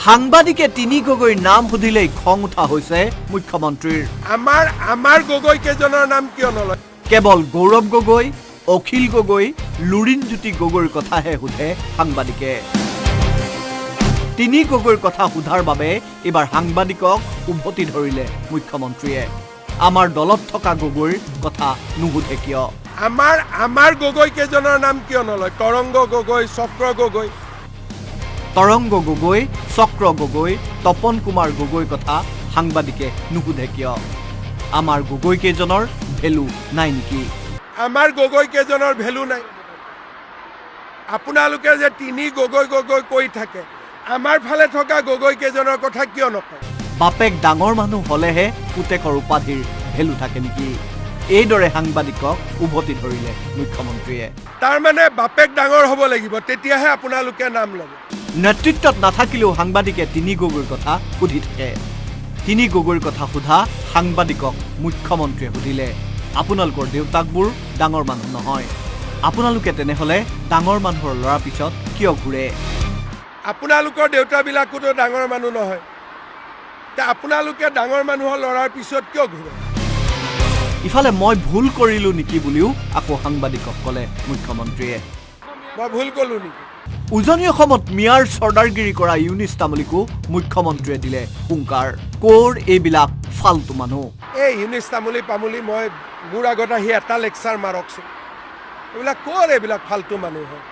সাংবাদিকে তিনি গগৈৰ নাম সুধিলেই খং উঠা হৈছে মুখ্যমন্ত্ৰীৰ। আমাৰ গগৈ কেইজনৰ নাম কিয় নলয়? কেৱল গৌৰৱ গগৈ, অখিল গগৈ, লুৰিণজ্যোতি গগৈৰ কথাহে সোধে সাংবাদিকে। তিনি গগৈৰ কথা সোধাৰ বাবে এইবাৰ সাংবাদিকক উভতি ধৰিলে মুখ্যমন্ত্ৰীয়ে। আমাৰ দলত থকা গগৈৰ কথা নুসুধে কিয়? আমাৰ গগৈ কেইজনৰ নাম কিয় নলয়? তৰংগ গগৈ, চক্ৰ গগৈ। তৰংগ গগৈ, চক্ৰ গগৈ, তপন কুমাৰ গগৈৰ কথা সাংবাদিকে নুসুধে কিয়? আমাৰ গগৈ কেইজনৰ ভেলু নাই নেকি? আমাৰ গগৈ কেইজনৰ ভেলু নাই। আপোনালোকে যে তিনি গগৈ গগৈ কৈ থাকে, আমাৰ ফালে থকা গগৈ কেইজনৰ কথা কিয় নকয়? বাপেক ডাঙৰ মানুহ হলেহে পুতেকৰ উপাধিৰ ভেলু থাকে নেকি? এইদৰে সাংবাদিকক উভতি ধৰিলে মুখ্যমন্ত্ৰীয়ে। তাৰমানে বাপেক ডাঙৰ হ'ব লাগিব, তেতিয়াহে আপোনালোকে নাম ল'ব। নেতৃত্বত নাথাকিলেও সাংবাদিকে তিনি গগৈৰ কথা সুধি থাকে। তিনি গগৈৰ কথা সোধা সাংবাদিকক মুখ্যমন্ত্ৰীয়ে সুধিলে, আপোনালোকৰ দেউতাকবোৰ ডাঙৰ মানুহ নহয়, আপোনালোকে তেনেহ'লে ডাঙৰ মানুহৰ ল'ৰাৰ পিছত কিয় ঘূৰে? আপোনালোকৰ দেউতাবিলাকোতো ডাঙৰ মানুহ নহয়, আপোনালোকে ডাঙৰ মানুহৰ ল'ৰাৰ পিছত কিয় ঘূৰে? ইফালে মই ভুল কৰিলো নেকি বুলিও আকৌ সাংবাদিকক ক'লে মুখ্যমন্ত্ৰীয়ে। মই ভুল ক'লো নেকি? উজনি অসমত মিয়াৰ চৰ্দাৰগিৰি কৰা ইউনিছ তামুলীকো মুখ্যমন্ত্ৰীয়ে দিলে হুংকাৰ। ক'ৰ এইবিলাক ফাল্টু মানুহ? এই ইউনিছ তামুলী পামুলী মই মোৰ আগত আহি এটা লেকচাৰ মাৰকচোন। এইবিলাক ক'ৰ এইবিলাক ফাল্টু মানুহ হয়?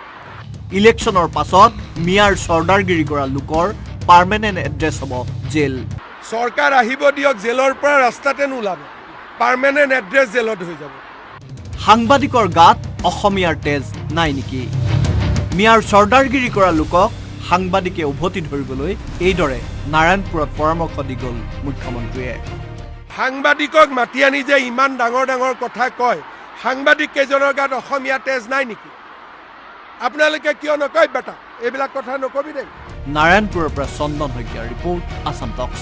ইলেকশ্যনৰ পাছত মিয়াৰ চৰ্দাৰগিৰি কৰা লোকৰ পাৰ্মানেণ্ট এড্ৰেছ হ'ব জেল। চৰকাৰ আহিব দিয়ক, জেলৰ পৰা ৰাস্তাতে নোলাব, পাৰ্মানেণ্ট এড্ৰেছ জেলত হৈ যাব। সাংবাদিকৰ গাত অসমীয়াৰ তেজ নাই নেকি? মিয়াৰ চৰ্দাৰগিৰি কৰা লোকক সাংবাদিকে উভতি ধৰিবলৈ এইদৰে নাৰায়ণপুৰত পৰামৰ্শ দি গ'ল মুখ্যমন্ত্ৰীয়ে। সাংবাদিকক মাতি আনি যে ইমান ডাঙৰ ডাঙৰ কথা কয়, সাংবাদিক কেইজনৰ গাত অসমীয়া তেজ নাই নেকি? আপোনালোকে কিয় নকয় বেটা? এইবিলাক কথা নকবি দেই। নাৰায়ণপুৰৰ পৰা চন্দন শইকীয়াৰ ৰিপৰ্ট, আছাম টক্স।